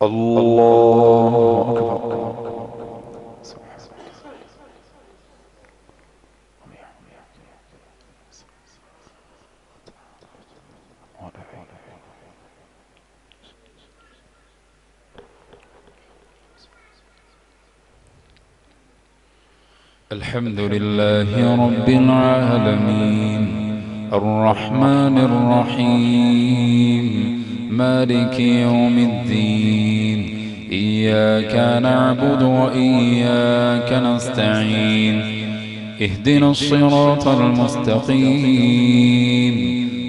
الله أكبر. الحمد لله رب العالمين الرحمن الرحيم مالك يوم الدين إياك نعبد وإياك نستعين اهدنا الصراط المستقيم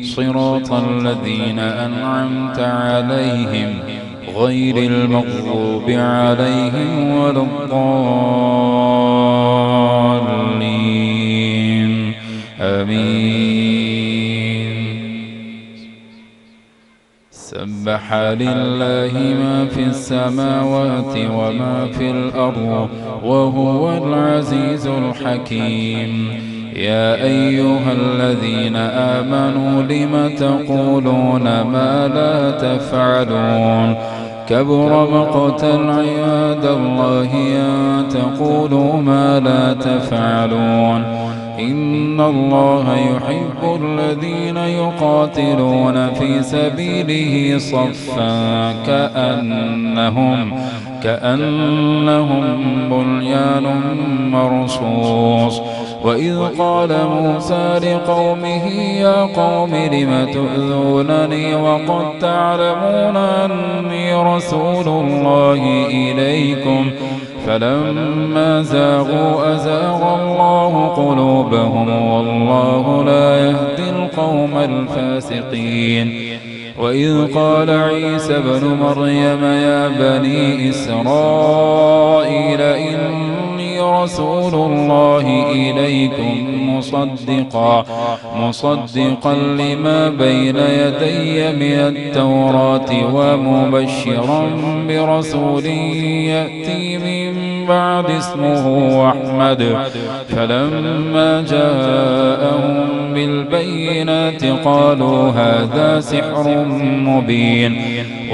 صراط الذين أنعمت عليهم غير المغضوب عليهم ولا الضالين آمين. سبح لله ما في السماوات وما في الأرض وهو العزيز الحكيم. يا أيها الذين آمنوا لم تقولون ما لا تفعلون كبر مقتا عند الله أن تقولوا ما لا تفعلون إن الله يحب الذين يقاتلون في سبيله صفا كأنهم بنيان مرصوص. وإذ قال موسى لقومه يا قوم لم تؤذونني وقد تعلمون أني رسول الله إليكم فلما زاغوا أزاغ الله قلوبهم والله لا يهدي القوم الفاسقين. وإذ قال عيسى ابن مريم يا بني إسرائيل إني رسول الله إليكم مصدقا لما بين يدي من التوراة ومبشرا برسول يأتي من بعد اسمه أحمد. فلما جاءهم بالبينات قالوا هذا سحر مبين.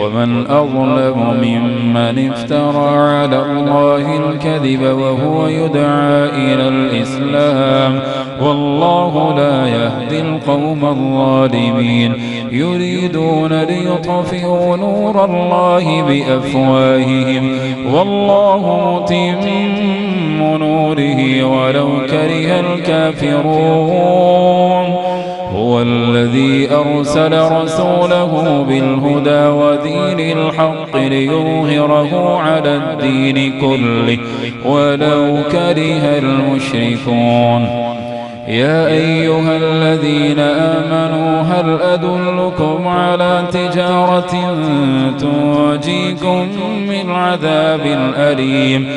ومن أظلم ممن افترى على الله الكذب وهو يدعى إلى الإسلام والله لا يهدي القوم الظالمين. يريدون ليطفئوا نور الله بأفواههم والله متم نوره ولو كره الكافرون. هو الذي أرسل رسوله بالهدى ودين الحق ليظهره على الدين كله ولو كره المشركون. يا أيها الذين آمنوا هل أدلكم على تجارة تنجيكم من عذاب أليم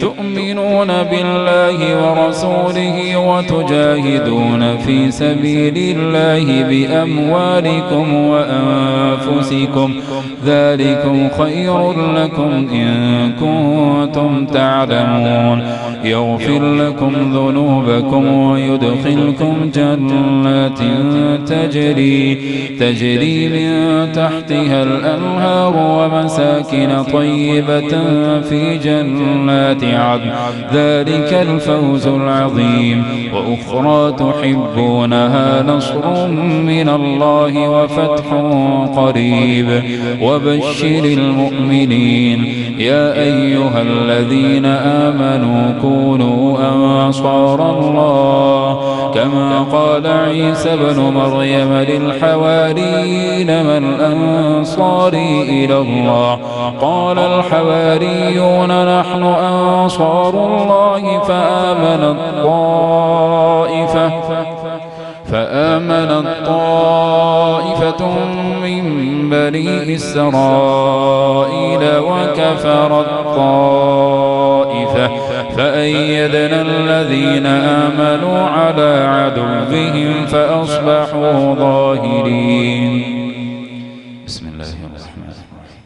تؤمنون بالله ورسوله وتجاهدون في سبيل الله بأموالكم وأنفسكم ذلكم خير لكم إن كنتم تعلمون. يغفر لكم ذنوبكم ويدخلكم جنات تجري من تحتها الأنهار ومساكن طيبة في جنات عدن ذلك الفوز العظيم. وأخرى تحبونها نصر من الله وفتح قريب وبشر المؤمنين. يا أيها الذين آمنوا كونوا أنصار الله كما قال عيسى ابن مريم للحواريين من أنصاري إلى الله قال الحواريون نحن أنصار الله فآمنت طائفة من بني إسرائيل وكفرت طائفة فأيدنا الذين آمنوا على عدوهم فأصبحوا ظاهرين. بسم الله الرحمن الرحيم.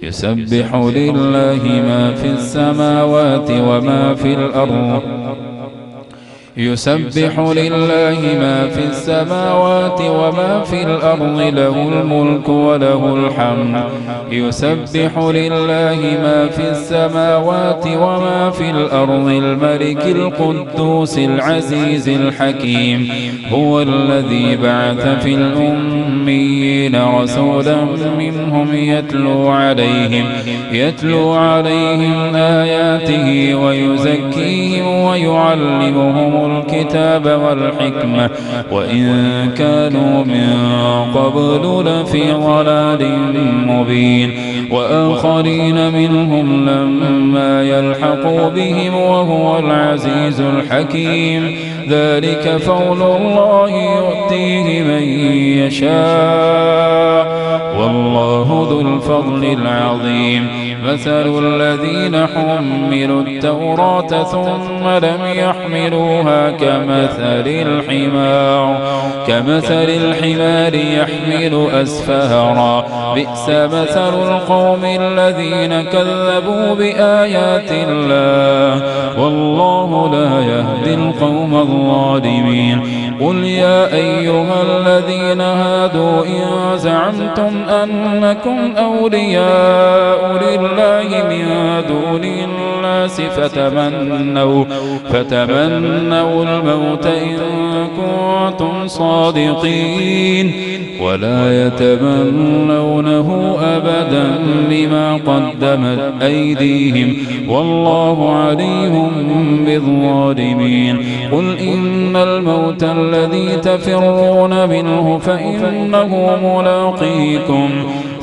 يسبح لله ما في السماوات وما في الأرض يسبح لله ما في السماوات وما في الأرض له الملك وله الحمد يسبح لله ما في السماوات وما في الأرض الملك القدوس العزيز الحكيم هو الذي بعث في الأميين رسولا منهم يتلو عليهم آياته ويزكيهم ويعلمهم الكتاب والحكمة وإن كانوا من قبل لفي ضلال مبين وآخرين منهم لما يلحقوا بهم وهو العزيز الحكيم ذلك فضل الله يؤتيه من يشاء والله ذو الفضل العظيم مثل الذين حملوا التوراة ثم لم يحملوها كمثل الحمار يحمل أسفارا بئس مثل القوم الذين كذبوا بآيات الله والله لا يهدي القوم الظالمين قل يا أيها الذين هادوا إن زعمتم أنكم أولياء لله من دون الناس فتمنوا الموت إن كنتم صادقين ولا يتمنونه أبدا بما قدمت أيديهم والله عليم بالظالمين قل إن الموت الذي تفرون منه فإنه ملاقيكم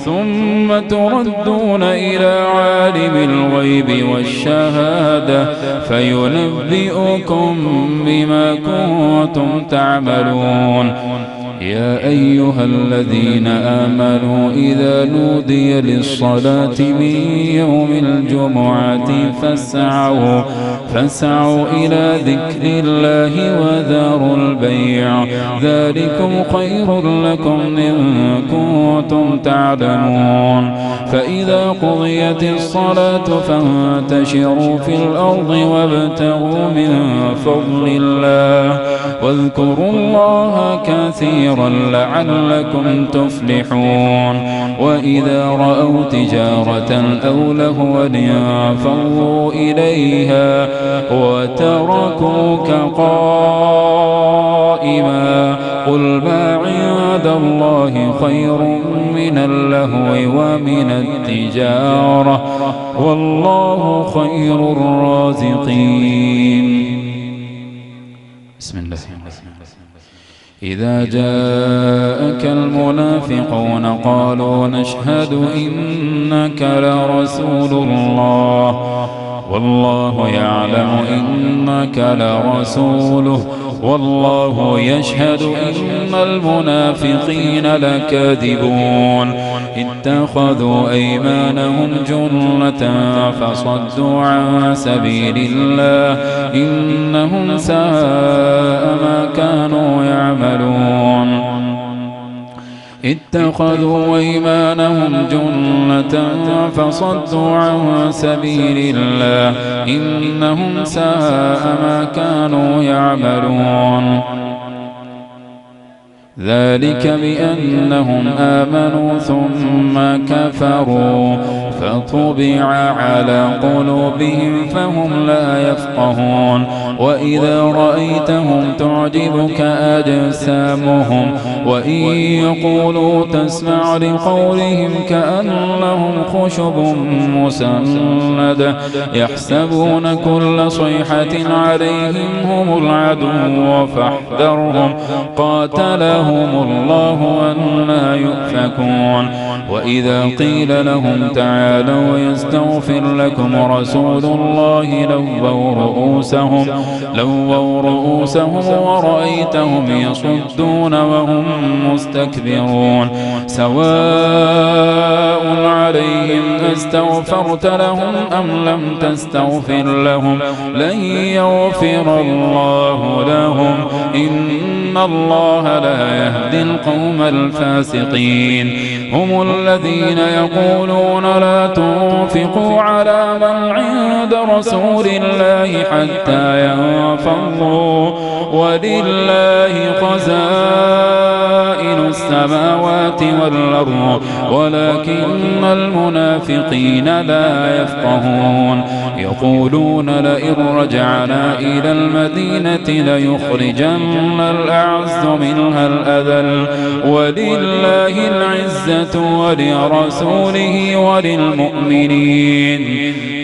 ثم تردون إلى عالم الغيب والشهادة فينبئكم بما كنتم تعملون يا أيها الذين آمنوا إذا نودي للصلاة من يوم الجمعة فاسعوا إلى ذكر الله وذروا البيع ذلكم خير لكم إن كنتم تعلمون فإذا قضيت الصلاة فانتشروا في الأرض وابتغوا من فضل الله واذكروا الله كثيرا لعلكم تفلحون وإذا رأوا تجارة أو لهوا انفضوا إليها وتركوك قائما قل ما عند الله خير من اللهو ومن التجارة والله خير الرازقين بسم الله إذا جاءك المنافقون قالوا نشهد إنك لرسول الله والله يعلم إنك لرسوله والله يشهد إن المنافقين لكاذبون اتخذوا أيمانهم جنة فصدوا عن سبيل الله إنهم ساء ما كانوا يعملون اتخذوا أيمانهم جنة فصدوا عن سبيل الله إنهم ساء ما كانوا يعملون ذلك بأنهم آمنوا ثم كفروا فطبع على قلوبهم فهم لا يفقهون وإذا رأيتهم تعجبك أجسامهم وإن يقولوا تسمع لقولهم كأنهم خشب مسندة يحسبون كل صيحة عليهم هم العدو فاحذرهم قاتلهم الله أنى يؤفكون وإذا قيل لهم تعالوا يستغفر لكم رسول الله لووا رؤوسهم ورأيتهم يصدون وهم مستكبرون سواء عليهم أستغفرت لهم أم لم تستغفر لهم لن يغفر الله لهم إن الله لا يهدي القوم الفاسقين هم الذين يقولون لا تنفقوا على من عند عند رسول الله حتى ينفضوا ولله خزائن السماوات والأرض ولكن المنافقين لا يفقهون يقولون لئن رجعنا إلى المدينة ليخرجن الأعز منها الأذل ولله العزة ولرسوله وللمؤمنين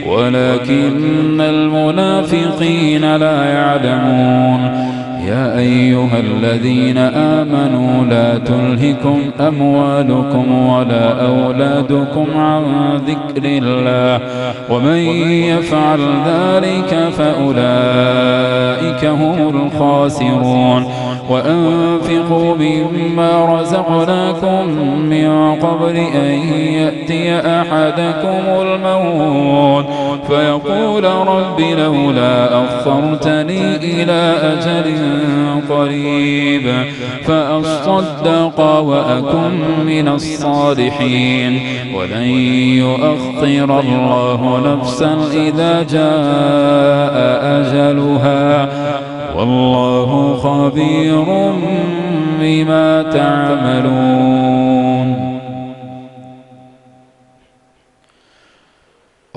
ولكن المنافقين لا يعلمون يا أيها الذين آمنوا لا تلهكم أموالكم ولا أولادكم عن ذكر الله ومن يفعل ذلك فأولئك هم الخاسرون وأنفقوا مما رزقناكم من قبل أن يأتي أحدكم الموت فيقول رب لولا أخرتني إلى أجل قريب فأصدق وأكن من الصالحين ولن يؤخر الله نفسا إذا جاء أجلها والله خبير بما تعملون.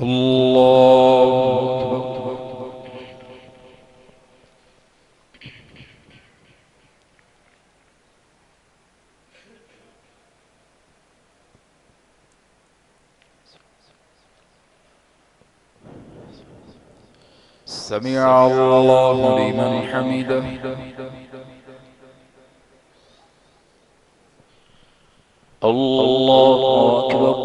الله سمع الله لمن حمده. الله أكبر.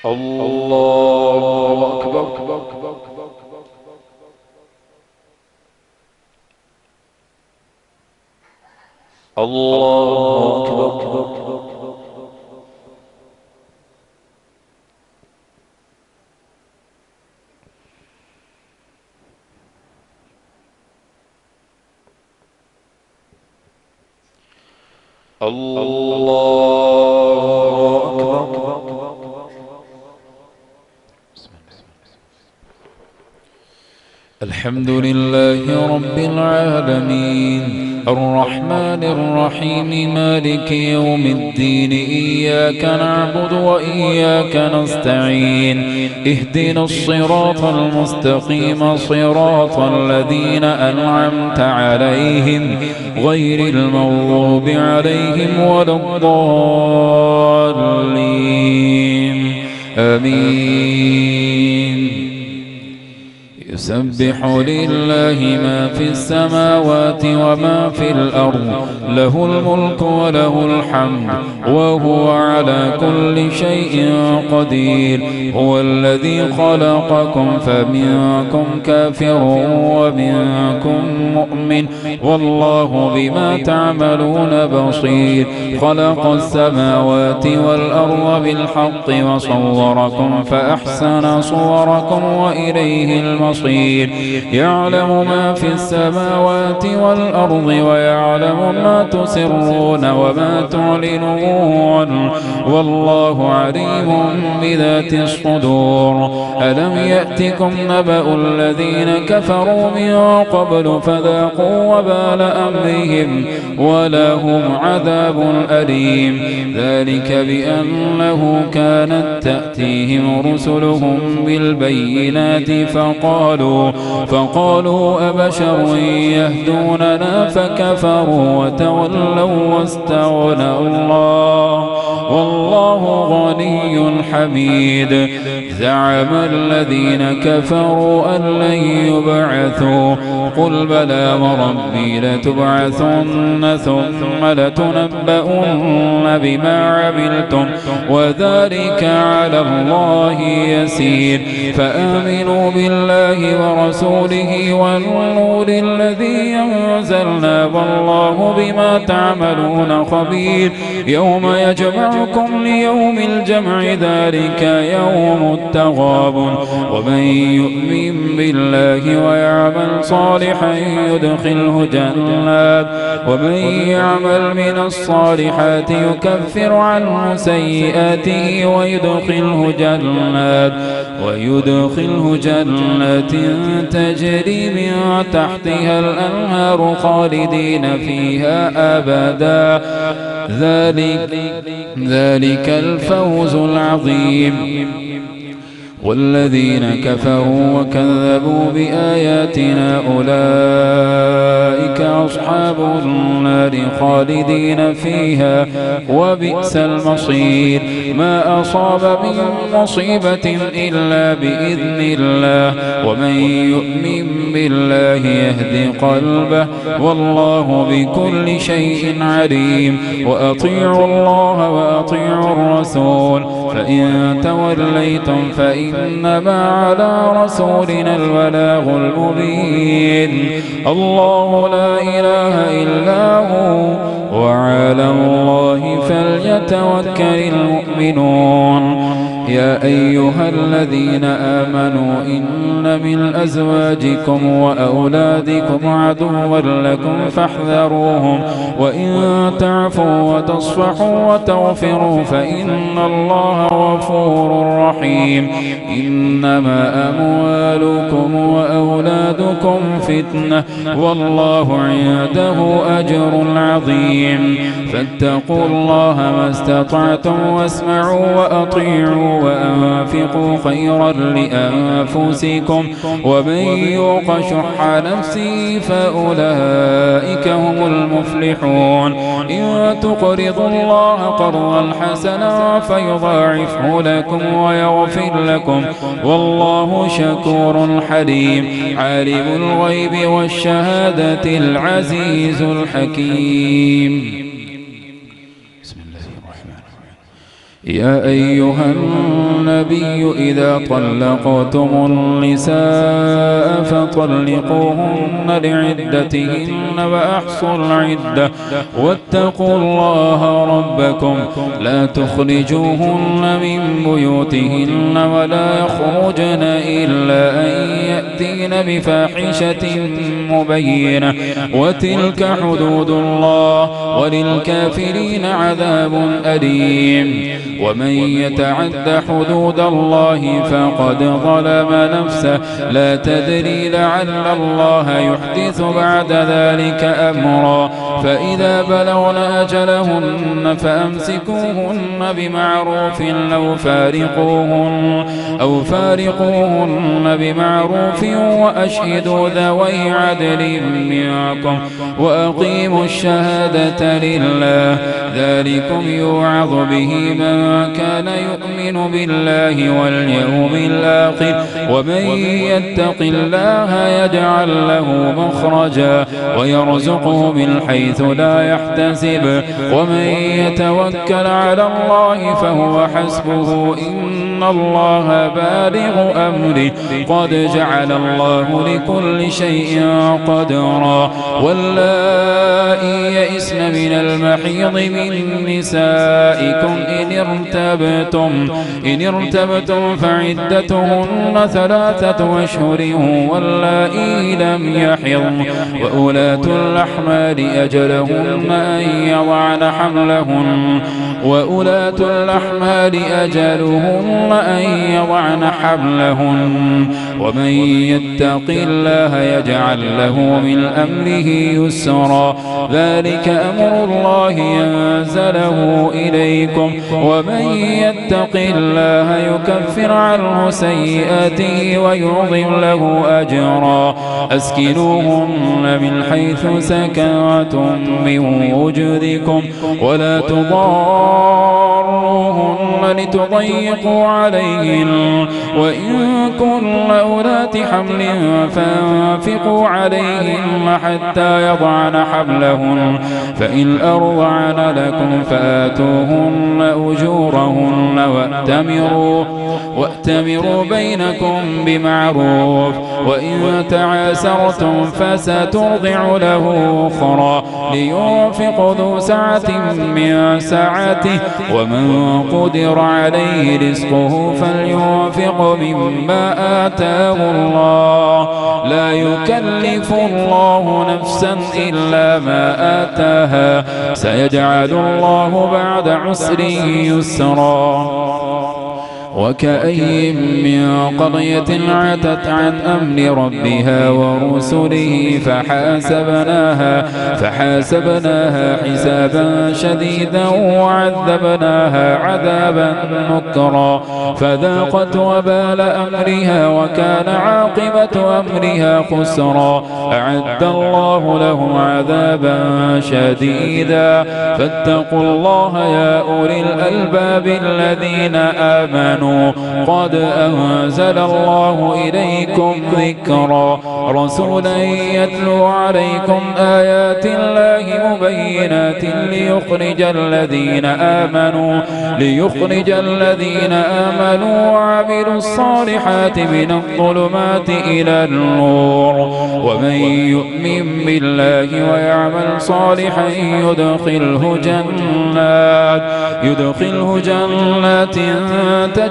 الله أكبر. الله أكبر. الله أكبر. الحمد لله رب العالمين الرحمن الرحيم مالك يوم الدين إياك نعبد وإياك نستعين اهدنا الصراط المستقيم صراط الذين أنعمت عليهم غير المغضوب عليهم ولا الضالين آمين. يسبح لله ما في السماوات وما في الأرض له الملك وله الحمد وهو على كل شيء قدير. هو الذي خلقكم فمنكم كافر ومنكم مؤمن والله بما تعملون بصير. خلق السماوات والأرض بالحق وصوركم فأحسن صوركم وإليه المصير. يعلم ما في السماوات والأرض ويعلم ما تسرون وما تعلنون والله عليم بذات الصدور. ألم يأتكم نبأ الذين كفروا من قبل فذاقوا وبال أمرهم ولهم عذاب أليم. ذلك بأنه كانت تأتيهم رسلهم بالبينات فقالوا أبشر يهدوننا فكفروا وتولوا واستغنى الله والله غني حميد. زعم الذين كفروا أن لن يبعثوا قل بلى وربي لتبعثن ثم لتنبؤن بما عملتم وذلك على الله يسير. فآمنوا بالله ورسوله والنور الذي أنزلنا والله بما تعملون خبير. يوم يجمع موعدكم ليوم الجمع ذلك يوم التغابن ومن يؤمن بالله ويعمل صالحا يعمل من الصالحات يكفر عنه سيئاته ويدخله جنات تجري من تحتها الأنهار خالدين فيها أبدا ذلك الفوز العظيم. والذين كفروا وكذبوا بآياتنا أولئك أصحاب النار خالدين فيها وبئس المصير. ما أصاب من مصيبة إلا بإذن الله ومن يؤمن بالله يهد قلبه والله بكل شيء عليم. وأطيعوا الله وأطيعوا الرسول فإن توليتم فإنما على رسولنا البلاغ المبين. الله لا إله إلا هو وعلى الله فليتوكل المؤمنون. يا أيها الذين آمنوا إن من أزواجكم وأولادكم عدوا لكم فاحذروهم وإن تعفوا وتصفحوا وتغفروا فإن الله غفور رحيم. إنما أموالكم وأولادكم فتنة والله عنده أجر عظيم. فاتقوا الله ما استطعتم واسمعوا وأطيعوا وأنفقوا خيرا لأنفسكم ومن يوق شح نفسه فأولئك هم المفلحون. إن تقرضوا الله قرضا حسنا فيضاعفه لكم ويغفر لكم والله شكور حليم. عالم الغيب والشهادة العزيز الحكيم. يا أيها النبي إذا طلقتم النساء فطلقوهن لعدتهن وأحصوا العدة واتقوا الله ربكم لا تخرجوهن من بيوتهن ولا يخرجن إلا أن يأتين بفاحشة مبينة وتلك حدود الله وللكافرين عذاب أليم. ومن يتعد حدود الله فقد ظلم نفسه لا تدري لعل الله يحدث بعد ذلك أمرا. فإذا بلغن أجلهن فأمسكوهن بمعروف أو فارقوهن بمعروف وأشهدوا ذوي عدل منكم وأقيموا الشهادة لله ذلكم يوعظ به من كان يؤمن بالله واليوم الآخر. ومن يتق الله يجعل له مخرجا ويرزقه من حيث لا يحتسب ومن يتوكل على الله فهو حسبه إن الله بالغ أمره قد جعل الله لكل شيء قدرا. واللائي يئسن من المحيض من نسائكم إن ارتبتم فعدتهن 3 أشهر واللائي لم يحضن وأولاة الأحمال أجلهن أن يضعن حملهن ومن يتق الله يجعل له من أمره يسرا. ذلك أمر الله ينزله إليكم ومن يتق الله يكفر عنه سيئاته ويعظم له أجرا. أسكنوهن من حيث سكنتم من وجدكم ولا تضاروهن لتضيقوا عليهن وإن كن أولات حمل فانفقوا عليهن حتى يضعن حملهن فإن أرضعن لكم فآتوهن أجورهن وأتمروا بينكم بمعروف وإن تعاسرتم فسترضع له أخرى لينفق ذو سعة من سعته ومن قدر عليه رزقه فلينفق مما آتاه الله لا يكلف الله نفسا إلا ما آتاها سيجعل الله بعد عسر يسرا وكأي من قرية عتت عن أمر ربها ورسله فحاسبناها حسابا شديدا وعذبناها عذابا نكرا فذاقت وبال أمرها وكان عاقبة أمرها خسرا أعد الله لهم عذابا شديدا فاتقوا الله يا أولي الألباب الذين آمنوا قد أنزل الله إليكم ذكرا رسولا يتلو عليكم آيات الله مبينات ليخرج الذين آمنوا وعملوا الصالحات من الظلمات إلى النور ومن يؤمن بالله ويعمل صالحا يدخله جنات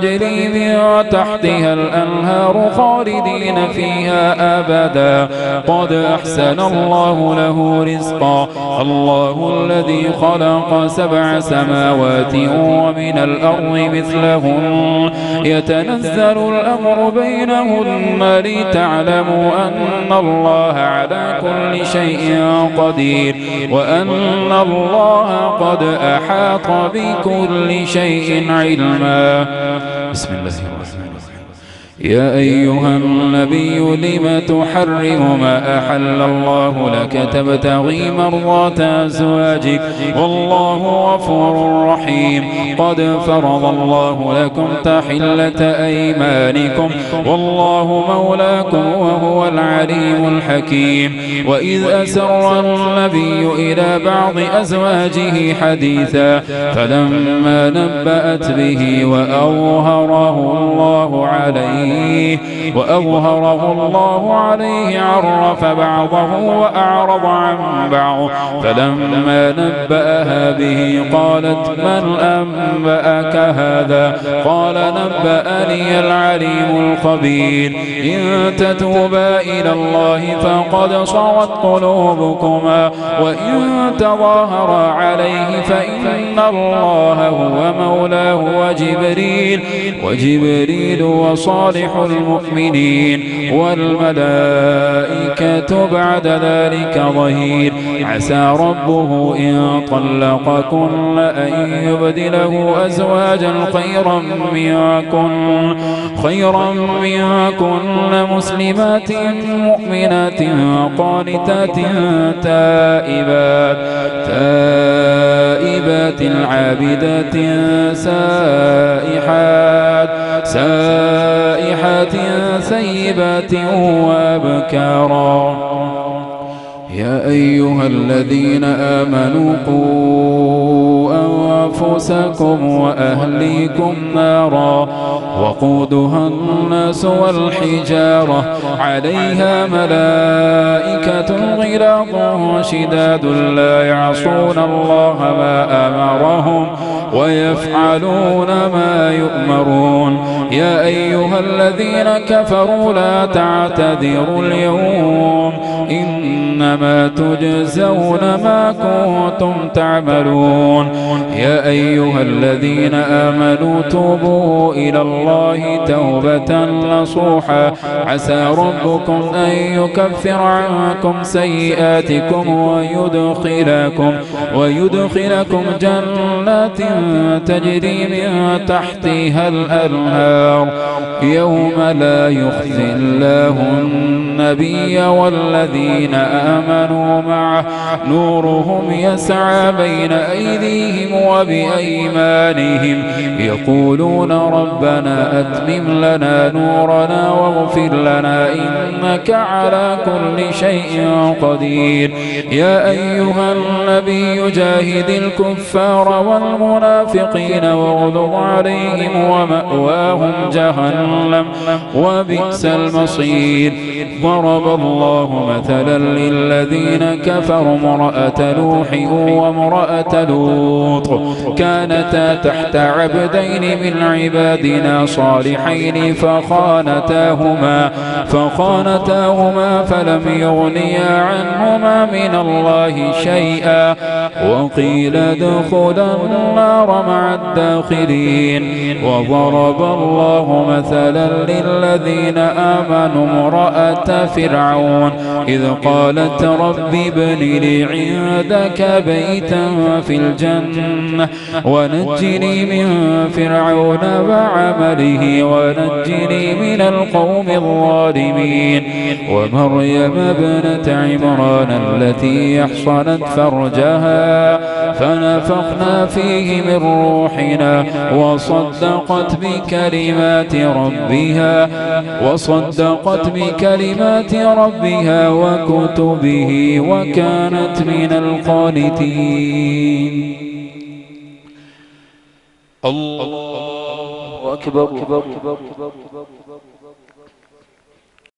تجري من تحتها الأنهار خالدين فيها أبدا قد أحسن الله له رزقا الله الذي خلق 7 سماوات ومن الأرض مثلهن يتنزل الأمر بينهن لتعلموا أن الله على كل شيء قدير وأن الله قد أحاط بكل شيء علما بسم الله الرحمن الرحيم يا أيها النبي لم تحرم ما أحل الله لك تبتغي مرضات أزواجك والله غفور رحيم قد فرض الله لكم تحلة أيمانكم والله مولاكم وهو العليم الحكيم وإذ أسر النبي إلى بعض أزواجه حديثا فلما نبأت به وأظهره الله عليه عرف بعضه وأعرض عن بعض فلما نبأها به قالت من أنبأك هذا قال نبأني العليم الخبير إن تتوبا إلى الله فقد صغت قلوبكما وإن تظاهرا عليه فإن الله هو مولاه وجبريل وصالح المؤمنين والملائكة بعد ذلك ظهير عسى ربه إن طلقكن أن يبدله أزواجا خيرا منكن مسلمات مؤمنات قانتات تائبات عابدات سائحات ثيبات وأبكارا يا أيها الذين آمنوا قوا أنفسكم وأهليكم نارا وقودها الناس والحجارة عليها ملائكة غلاظ شداد لا يعصون الله ما أمرهم ويفعلون ما يؤمرون يا أيها الذين كفروا لا تعتذروا اليوم إنما تجزون ما كنتم تعملون يا أيها الذين آمنوا توبوا إلى الله توبة نصوحا عسى ربكم أن يكفر عنكم سيئاتكم ويدخلكم جنات تجري من تحتها الأنهار يوم لا يخزي الله النبي والذين آمنوا معه معه نورهم يسعى بين أيديهم وبأيمانهم يقولون ربنا أتمم لنا نورنا واغفر لنا إنك على كل شيء قدير. يا أيها النبي جاهد الكفار والمنافقين واغلظ عليهم ومأواهم جهنم وبئس المصير. ضرب الله مثلا للذين كفروا امرأة نوح وامرأة لوط كانتا تحت عبدين من عبادنا صالحين فخانتاهما فلم يغنيا عنهما من الله شيئا وقيل ادخلا النار مع الداخلين. وضرب الله مثلا للذين آمنوا امرأة فرعون إذ قالت رب ابن لي عندك بيتا في الجنة ونجني من فرعون وعمله ونجني من القوم الظالمين. ومريم ابنة عمران التي أحصنت فرجها فنفخنا فيه من روحنا وصدقت بكلمات ربها وكتبه وكانت من القانتين. الله أكبر.